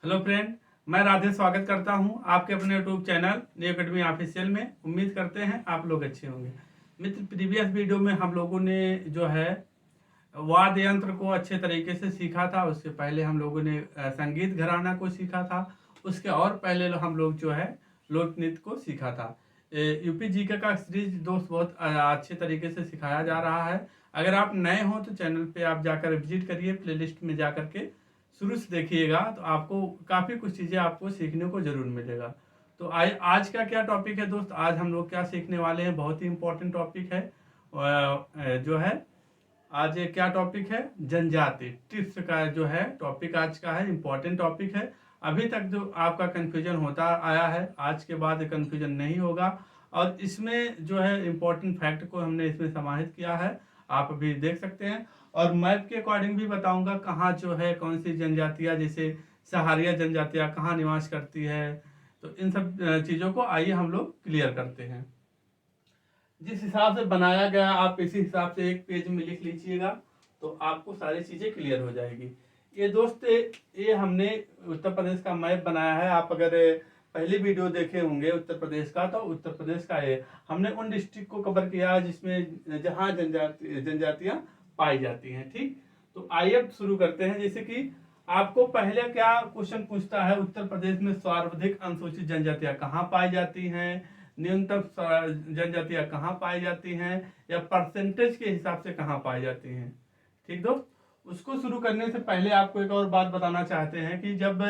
Hello friend, मैं राधे स्वागत करता हूं आपके अपने YouTube channel new academy official में। उम्मीद करते हैं आप लोग अच्छे होंगे। मित्र, प्रीवियस वीडियो में हम लोगों ने जो है वाद्य यंत्र को अच्छे तरीके से सीखा था। उससे पहले हम लोगों ने संगीत घराना को सीखा था। उसके और पहले हम लोग जो है लोक नृत्य को सीखा था। यूपी जीके का सीरीज दोस्त बहुत अच्छे तरीके से सिखाया जा रहा है। अगर आप नए हो तो चैनल पे आप जाकर विजिट करिए, प्लेलिस्ट में जा करके शुरू से देखिएगा तो आपको काफ़ी कुछ चीज़ें आपको सीखने को ज़रूर मिलेगा। तो आज का क्या टॉपिक है दोस्त, आज हम लोग क्या सीखने वाले हैं, बहुत ही इम्पोर्टेंट टॉपिक है। जो है आज ये क्या टॉपिक है, जनजाति टिप्स का जो है टॉपिक आज का है, इम्पोर्टेंट टॉपिक है। अभी तक जो आपका कन्फ्यूजन होता आया है, आज के बाद कन्फ्यूजन नहीं होगा। और इसमें जो है इम्पोर्टेंट फैक्ट को हमने इसमें समाहित किया है, आप अभी देख सकते हैं। और मैप के अकॉर्डिंग भी बताऊंगा कहाँ जो है कौन सी जनजातियाँ, जैसे सहारिया जनजातियाँ कहाँ निवास करती है। तो इन सब चीज़ों को आइए हम लोग क्लियर करते हैं। जिस हिसाब से बनाया गया आप इसी हिसाब से एक पेज में लिख लीजिएगा तो आपको सारी चीज़ें क्लियर हो जाएगी। ये दोस्त, ये हमने उत्तर प्रदेश का मैप बनाया है। आप अगर पहली वीडियो देखे होंगे उत्तर प्रदेश का, तो उत्तर प्रदेश का ये हमने उन डिस्ट्रिक्ट को कवर किया जिसमें जहाँ जनजातियाँ पाई जाती हैं। ठीक, तो आइए अब शुरू करते हैं। जैसे कि आपको पहले क्या क्वेश्चन पूछता है, उत्तर प्रदेश में सर्वाधिक अनुसूचित जनजातियाँ कहाँ पाई जाती हैं, न्यूनतम जनजातियाँ कहाँ पाई जाती हैं, या परसेंटेज के हिसाब से कहाँ पाई जाती हैं। ठीक दोस्त, उसको शुरू करने से पहले आपको एक और बात बताना चाहते हैं कि जब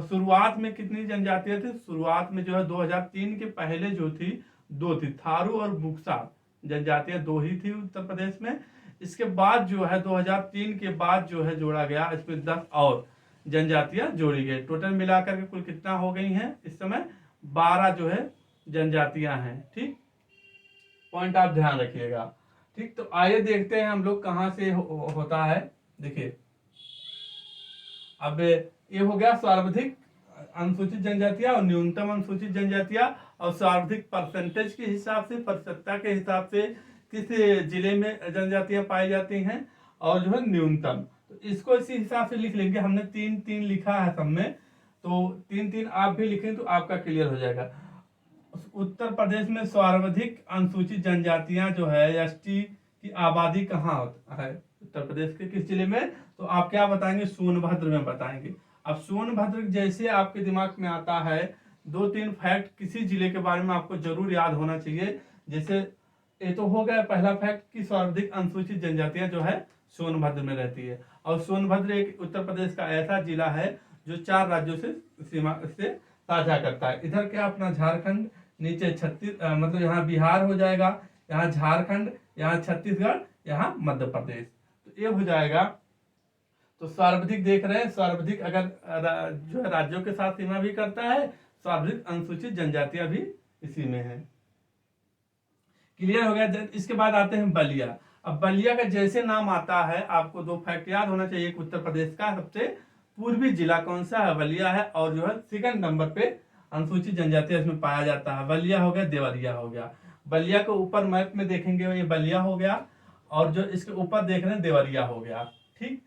शुरुआत में कितनी जनजातियां थी। शुरुआत में जो है 2003 के पहले जो थी दो थी, थारू और बुक्सा जनजातियां दो ही थी उत्तर प्रदेश में। इसके बाद जो है 2003 के बाद जो है जोड़ा गया, इसमें 10 और जनजातियां जोड़ी गई। टोटल मिलाकर के कुल कितना हो गई हैं इस समय, 12 जो है जनजातियां हैं। ठीक, पॉइंट आप ध्यान रखिएगा। ठीक, तो आइए देखते हैं हम लोग कहाँ से होता है। देखिए, अब ये हो गया सर्वाधिक अनुसूचित जनजातियां और न्यूनतम अनुसूचित जनजातियां, और सर्वाधिक परसेंटेज के हिसाब से, प्रतिशतता के हिसाब से किस जिले में जनजातियां पाई जाती हैं, और जो है न्यूनतम। तो इसको इसी हिसाब से लिख लेंगे। हमने 3-3 लिखा है सब में, तो 3-3 आप भी लिखें तो आपका क्लियर हो जाएगा। उत्तर प्रदेश में सर्वाधिक अनुसूचित जनजातियां जो है एसटी की आबादी कहाँ है, उत्तर प्रदेश के किस जिले में, तो आप क्या बताएंगे, सोनभद्र में बताएंगे। अब सोनभद्र जैसे आपके दिमाग में आता है, 2-3 फैक्ट किसी जिले के बारे में आपको जरूर याद होना चाहिए। जैसे ये तो हो गया पहला फैक्ट कि सर्वाधिक अनुसूचित जनजातियां जो है सोनभद्र में रहती है। और सोनभद्र एक उत्तर प्रदेश का ऐसा जिला है जो 4 राज्यों से सीमा से साझा करता है। इधर क्या अपना झारखंड, नीचे मतलब यहाँ बिहार हो जाएगा, यहाँ झारखंड, यहाँ छत्तीसगढ़, यहाँ मध्य प्रदेश। तो ये हो जाएगा। तो सर्वाधिक देख रहे हैं, सर्वाधिक अगर जो है राज्यों के साथ सीमा भी करता है, सर्वाधिक अनुसूचित जनजातियां भी इसी में है। क्लियर हो गया। इसके बाद आते हैं बलिया। अब बलिया का जैसे नाम आता है, आपको 2 फैक्ट याद होना चाहिए। एक उत्तर प्रदेश का सबसे पूर्वी जिला कौन सा है, बलिया है, और जो है सेकंड नंबर पे अनुसूचित जनजाति इसमें पाया जाता है। बलिया हो गया, देवरिया हो गया। बलिया को ऊपर मैप में देखेंगे ये बलिया हो गया, और जो इसके ऊपर देख रहे हैं देवरिया हो गया। ठीक,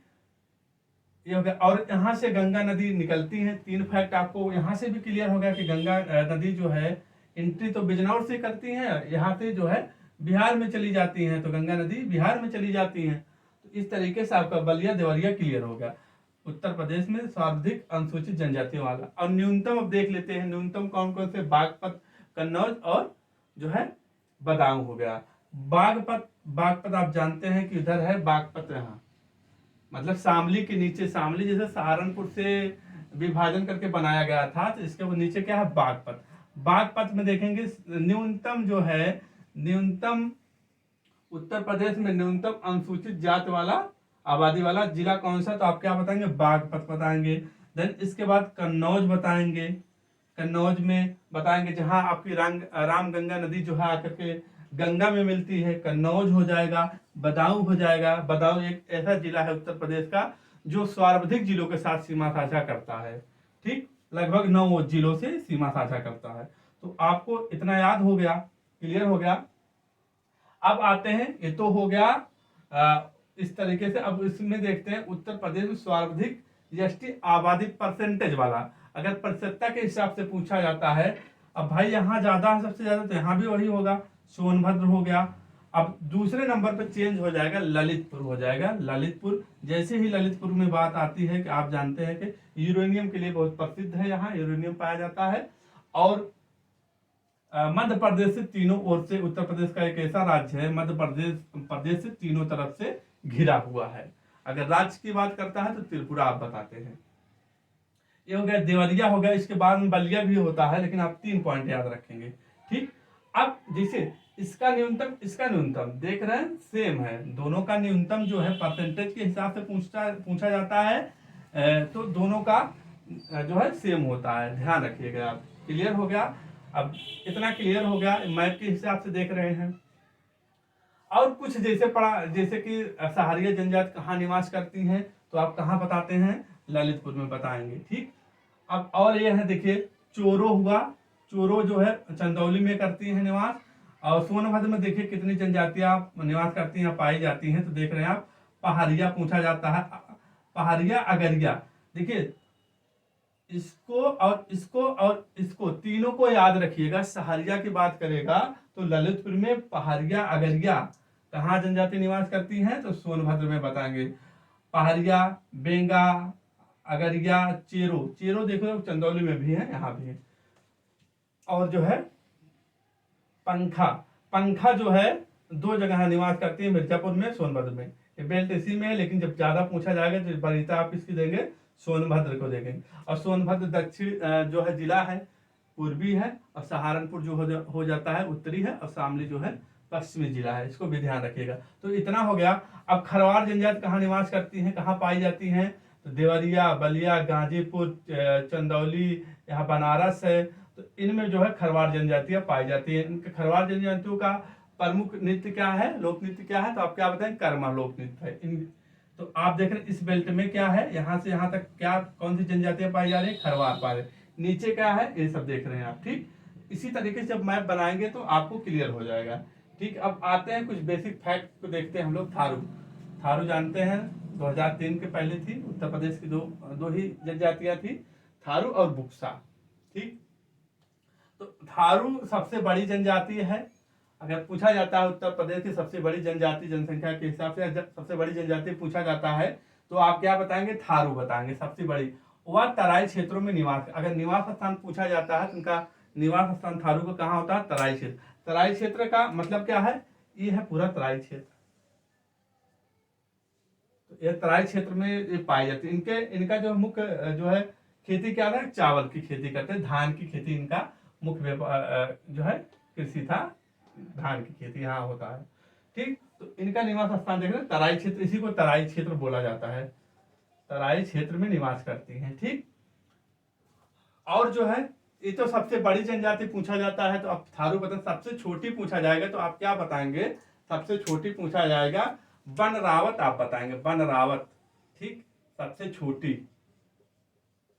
ये हो गया। और यहाँ से गंगा नदी निकलती है। 3 फैक्ट आपको यहाँ से भी क्लियर हो गया कि गंगा नदी जो है एंट्री तो बिजनौर से करती है, यहाँ से जो है बिहार में चली जाती हैं, तो गंगा नदी बिहार में चली जाती हैं। तो इस तरीके से आपका बलिया देवरिया क्लियर हो गया। उत्तर प्रदेश में सर्वाधिक अनुसूचित जनजातियों वाला। और न्यूनतम अब देख लेते हैं, न्यूनतम कौन कौन से, बागपत, कन्नौज और जो है बदायूं हो गया। बागपत, बागपत आप जानते हैं कि इधर है बागपत, यहाँ मतलब शामली के नीचे, शामली जैसे सहारनपुर से विभाजन करके बनाया गया था, तो इसके नीचे क्या है, बागपत। बागपत में देखेंगे न्यूनतम जो है, न्यूनतम उत्तर प्रदेश में न्यूनतम अनुसूचित जाति वाला आबादी वाला जिला कौन सा, तो आप क्या बताएंगे, बागपत बताएंगे। देन इसके बाद कन्नौज बताएंगे। कन्नौज में बताएंगे जहां आपकी रामगंगा नदी जो है आकर के गंगा में मिलती है, कन्नौज हो जाएगा। बदायूं हो जाएगा। बदायूं एक ऐसा जिला है उत्तर प्रदेश का जो सर्वाधिक जिलों के साथ सीमा साझा करता है। ठीक, लगभग 9 जिलों से सीमा साझा करता है। तो आपको इतना याद हो गया, क्लियर हो गया। अब आते हैं, ये तो हो गया इस तरीके से। अब इसमें देखते हैं उत्तर प्रदेश में सर्वाधिक जीएसटी आबादी परसेंटेज वाला, अगर प्रतिशतता के हिसाब से पूछा जाता है, अब भाई यहाँ ज्यादा है सबसे ज्यादा, तो यहाँ भी वही होगा, सोनभद्र हो गया। अब दूसरे नंबर पे चेंज हो जाएगा, ललितपुर हो जाएगा। ललितपुर, जैसे ही ललितपुर में बात आती है कि आप जानते हैं कि यूरेनियम के लिए बहुत प्रसिद्ध है, यहाँ यूरेनियम पाया जाता है। और मध्य प्रदेश से तीनों ओर से, उत्तर प्रदेश का एक ऐसा राज्य है, मध्य प्रदेश से तीनों तरफ से घिरा हुआ है। अगर राज्य की बात करता है तो त्रिपुरा आप बताते हैं। ये हो गया, देवरिया हो गया, इसके बाद में बलिया भी होता है, लेकिन आप 3 पॉइंट याद रखेंगे, ठीक। अब जैसे इसका न्यूनतम, इसका न्यूनतम देख रहे हैं, सेम है, दोनों का न्यूनतम जो है परसेंटेज के हिसाब से पूछा जाता है, तो दोनों का जो है सेम होता है, ध्यान रखिएगा आप। क्लियर हो गया? अब इतना क्लियर हो गया, मैप के हिसाब से देख रहे हैं। और कुछ जैसे पढ़ा, जैसे कि सहारिया जनजाति कहाँ निवास करती हैं, तो आप कहाँ बताते हैं? ललितपुर में बताएंगे, ठीक। अब और ये है, देखिए चोरो हुआ, चोरो जो है चंदौली में करती है निवास। और सोनभद्र में देखिए कितनी जनजातियां निवास करती हैं, पाई जाती हैं, तो देख रहे हैं आप, पहाड़िया पूछा जाता है, पहाड़िया अगरिया। देखिए इसको और इसको और इसको तीनों को याद रखिएगा। सहारिया की बात करेगा तो ललितपुर में पहाड़िया अगरिया कहाँ जनजाति निवास करती हैं, तो सोनभद्र में बताएंगे। पहाड़िया, बेंगा, अगरिया, चेरो, चेरो देखो चंदौली में भी है, यहाँ भी है। और जो है पंखा, पंखा जो है 2 जगह निवास करती है, मिर्जापुर में, सोनभद्र में। ये बेल्ट इसी में है, लेकिन जब ज्यादा पूछा जाएगा तो वरीयता आप इसकी देंगे, सोनभद्र को देंगे। और सोनभद्र दक्षिण जो है जिला है, पूर्वी है, और सहारनपुर जो हो जाता है उत्तरी है, और शामली जो है पश्चिमी जिला है, इसको भी ध्यान रखिएगा। तो इतना हो गया। अब खरवार जनजाति कहाँ निवास करती हैं, कहाँ पाई जाती हैं, तो देवरिया, बलिया, गाजीपुर, चंदौली, यहाँ बनारस है, तो इनमें जो है खरवार जनजातियां पाई जाती है। इनके खरवार जनजातियों का प्रमुख नृत्य क्या है, लोक नृत्य क्या है, तो आप क्या बताएं? कर्मा लोक नृत्य है। तो आप देख रहे हैं इस बेल्ट में क्या है, यहाँ से यहाँ तक क्या, कौन सी जनजातियां पाई जा रही है? खरवार पा रहे। नीचे क्या है, ये सब देख रहे हैं आप, ठीक। इसी तरीके से जब मैप बनाएंगे तो आपको क्लियर हो जाएगा, ठीक। अब आते हैं कुछ बेसिक फैक्ट को देखते हैं हम लोग। थारू, थारू जानते हैं 2003 के पहले थी, उत्तर प्रदेश की दो ही जनजातियां थी, थारू और बुक्सा, ठीक। तो थारू सबसे बड़ी जनजाति है। अगर पूछा जाता है उत्तर प्रदेश की सबसे बड़ी जनजाति जनसंख्या के हिसाब से, सबसे बड़ी जनजाति पूछा जाता है, तो आप क्या बताएंगे? थारू बताएंगे, सबसे बड़ी। वह तराई क्षेत्रों में निवास, अगर निवास स्थान पूछा जाता है तो उनका निवास स्थान थारू का कहाँ होता है? तराई क्षेत्र। तराई क्षेत्र का मतलब क्या है? ये है पूरा तराई क्षेत्र, तो यह तराई क्षेत्र में ये पाई जाती है। इनका जो मुख्य जो है खेती क्या है? चावल की खेती करते हैं, धान की खेती इनका मुख्य जो है कृषि था, धान की खेती यहाँ होता है, ठीक। तो इनका निवास स्थान देख रहे हैं तराई क्षेत्र, इसी को तराई क्षेत्र बोला जाता है, तराई क्षेत्र में निवास करती हैं, ठीक। और जो है ये तो सबसे बड़ी जनजाति पूछा जाता है, तो अब थारू बता। सबसे छोटी पूछा जाएगा तो आप क्या बताएंगे? सबसे छोटी पूछा जाएगा बनरावत, आप बताएंगे बनरावत, ठीक। सबसे छोटी,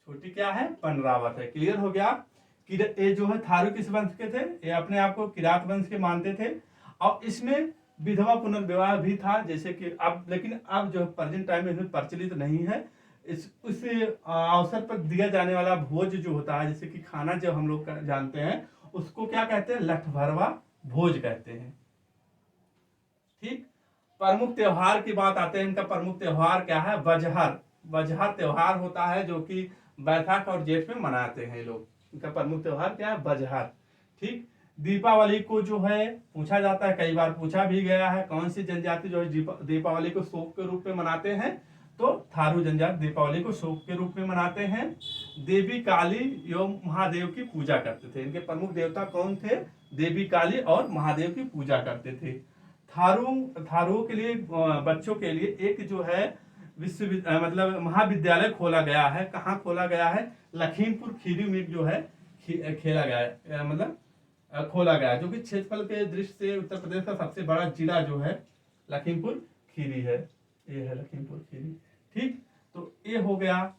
छोटी क्या है? बनरावत है। क्लियर हो गया? ये जो है थारू किस वंश के थे? ये अपने आप को किरात वंश के मानते थे, और इसमें विधवा पुनर्विवाह भी था, जैसे कि अब, लेकिन अब जो प्रेजेंट टाइम में इसमें प्रचलित नहीं है। उस अवसर पर दिया जाने वाला भोज जो होता है, जैसे कि खाना जो हम लोग जानते हैं, उसको क्या कहते हैं? लठभरवा भोज कहते हैं, ठीक। प्रमुख त्योहार की बात आते हैं, इनका प्रमुख त्योहार क्या है? बजहर, बजहर त्योहार होता है, जो कि बैसाख और जेठ में मनाते हैं लोग। इनका प्रमुख त्योहार क्या है? बजहर, ठीक। दीपावली को जो है पूछा जाता है, कई बार पूछा भी गया है, कौन सी जनजाति जो है दीपावली को शोक के रूप में मनाते हैं? तो थारू जनजाति दीपावली को शोक के रूप में मनाते हैं। देवी काली एवं महादेव की पूजा करते थे। इनके प्रमुख देवता कौन थे? देवी काली और महादेव की पूजा करते थे। थारू के लिए, बच्चों के लिए एक जो है मतलब महाविद्यालय खोला गया है। कहाँ खोला गया है? लखीमपुर खीरी में जो है खेला गया है, मतलब खोला गया है, जो कि क्षेत्रफल के दृष्टि से उत्तर प्रदेश का सबसे बड़ा जिला जो है लखीमपुर खीरी है। ये है लखीमपुर खीरी, ठीक। तो ये हो गया,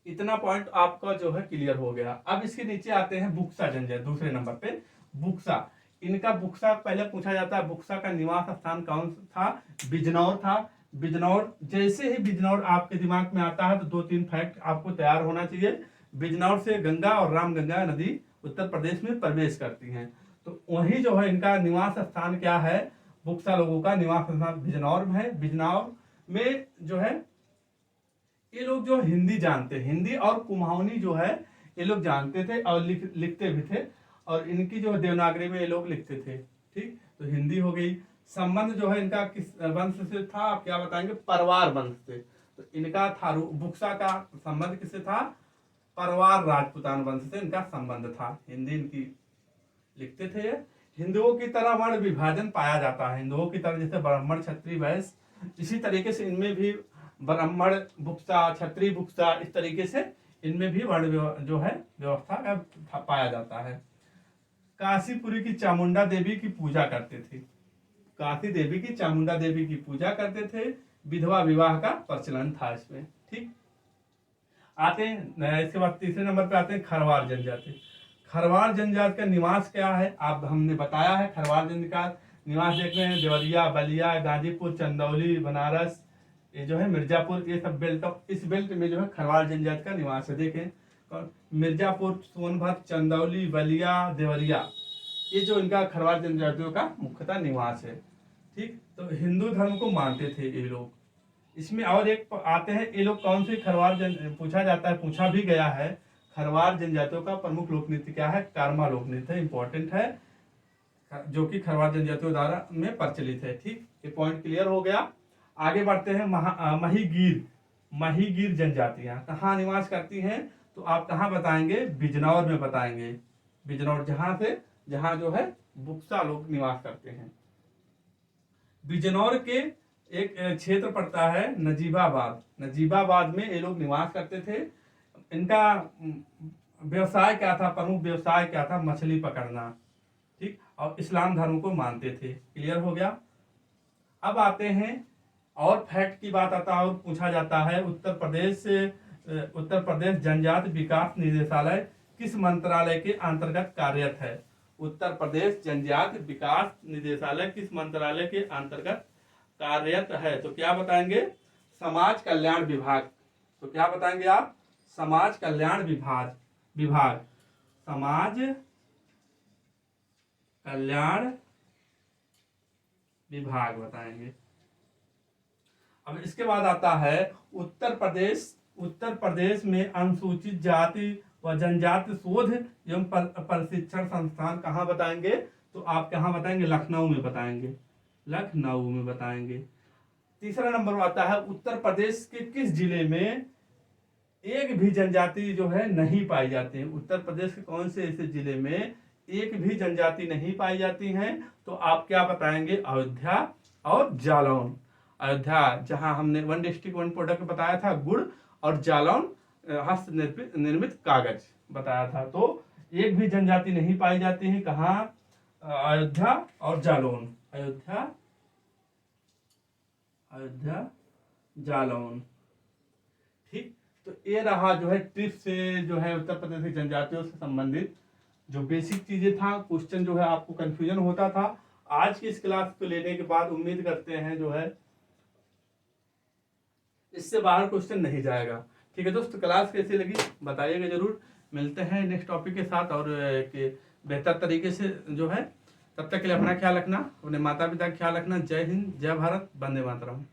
इतना पॉइंट आपका जो है क्लियर हो गया। अब इसके नीचे आते हैं बुक्सा जनजाति, दूसरे नंबर पे बुक्सा। इनका बुक्सा पहले पूछा जाता है, बुक्सा का निवास स्थान कौन था? बिजनौर था। बिजनौर, जैसे ही बिजनौर आपके दिमाग में आता है तो 2-3 फैक्ट आपको तैयार होना चाहिए। बिजनौर से गंगा और रामगंगा नदी उत्तर प्रदेश में प्रवेश करती हैं। तो वही जो है इनका निवास स्थान क्या है, बुक्सा लोगों का निवास स्थान बिजनौर में है। बिजनौर में जो है ये लोग जो हिंदी जानते, हिंदी और कुमाऊनी जो है ये लोग जानते थे और लिखते भी थे, और इनकी जो देवनागरी में ये लोग लिखते थे। ठीक, तो हिंदी हो गई। संबंध जो है इनका किस वंश से था, आप क्या बताएंगे, परवार वंश से। तो इनका था बुक्सा का संबंध किससे था, परवार राजपूतान वंश से इनका संबंध था। हिंदी इनकी लिखते थे। हिंदुओं की तरह वर्ण विभाजन पाया जाता है, हिंदुओं की तरह जैसे ब्राह्मण क्षत्रिय वैश्य, इसी तरीके से इनमें भी ब्राह्मण बुक्सा क्षत्रिय बुक्सा इस तरीके से इनमें भी वर्ण जो है व्यवस्था का पाया जाता है। काशीपुरी की चामुंडा देवी की पूजा करते थे, काशी देवी की चामुंडा देवी की पूजा करते थे। विधवा विवाह का प्रचलन था इसमें। ठीक, आते हैं इसके बाद तीसरे नंबर पे आते हैं खरवार जनजाति। खरवार जनजाति का निवास क्या है, आप हमने बताया है। खरवार जनजाति का निवास देख रहे हैं, देवरिया, बलिया, गाजीपुर, चंदौली, बनारस, ये जो है मिर्जापुर, ये सब बेल्ट, इस बेल्ट में जो है खरवार जनजाति का निवास है। देखें मिर्जापुर, सोनभद्र, चंदौली, बलिया, देवरिया, ये जो इनका खरवार जनजातियों का मुख्यतः निवास है। ठीक, तो हिंदू धर्म को मानते थे ये लोग। इसमें और एक आते हैं, ये लोग कौन से खरवार पूछा जाता है, पूछा भी गया है। खरवार जनजातियों का प्रमुख लोक नृत्य क्या है, कर्मा लोक नृत्य इंपॉर्टेंट है, जो कि खरवार जनजातियों द्वारा में प्रचलित है। ठीक, ये पॉइंट क्लियर हो गया। आगे बढ़ते हैं। महीगीर, महीगीर जनजातियां कहाँ निवास करती हैं, तो आप कहाँ बताएंगे, बिजनौर में बताएंगे। बिजनौर जहाँ जो है बुक्सा लोग निवास करते हैं। बिजनौर के एक क्षेत्र पड़ता है नजीबाबाद, नजीबाबाद में ये लोग निवास करते थे। इनका व्यवसाय क्या था, प्रमुख व्यवसाय क्या था, मछली पकड़ना। ठीक, और इस्लाम धर्म को मानते थे। क्लियर हो गया। अब आते हैं और फैक्ट की बात आता है और पूछा जाता है, उत्तर प्रदेश जनजाति विकास निदेशालय किस मंत्रालय के अंतर्गत कार्यरत है। उत्तर प्रदेश जनजाति विकास निदेशालय किस मंत्रालय के अंतर्गत कार्यरत है, तो क्या बताएंगे, समाज कल्याण विभाग। तो क्या बताएंगे आप, समाज कल्याण विभाग, समाज कल्याण विभाग बताएंगे। अब इसके बाद आता है उत्तर प्रदेश में अनुसूचित जाति व जनजाति शोध एवं प्रशिक्षण संस्थान कहाँ बताएंगे, तो आप कहाँ बताएंगे, लखनऊ में बताएंगे, लखनऊ में बताएंगे। तीसरा नंबर आता है उत्तर प्रदेश के किस जिले में एक भी जनजाति जो है नहीं पाई जाती है। उत्तर प्रदेश के कौन से ऐसे जिले में एक भी जनजाति नहीं पाई जाती हैं, तो आप क्या बताएंगे, अयोध्या और जालौन। अयोध्या जहां हमने 1 डिस्ट्रिक्ट 1 प्रोडक्ट बताया था, गुड़, और जालौन हस्त निर्मित कागज बताया था। तो एक भी जनजाति नहीं पाई जाती है कहाँ, अयोध्या और जालौन, अयोध्या जालौन। ठीक, तो ये रहा जो है ट्रिप से जो है उत्तर प्रदेश की जनजातियों से संबंधित जो बेसिक चीजें था। क्वेश्चन जो है आपको कंफ्यूजन होता था, आज की इस क्लास को लेने के बाद उम्मीद करते हैं जो है इससे बाहर क्वेश्चन नहीं जाएगा। ठीक है दोस्तों, क्लास कैसी लगी बताइएगा जरूर। मिलते हैं नेक्स्ट टॉपिक के साथ और एक बेहतर तरीके से जो है। तब तक के लिए अपना ख्याल रखना, अपने माता पिता का ख्याल रखना। जय हिंद, जय भारत, वंदे मातरम।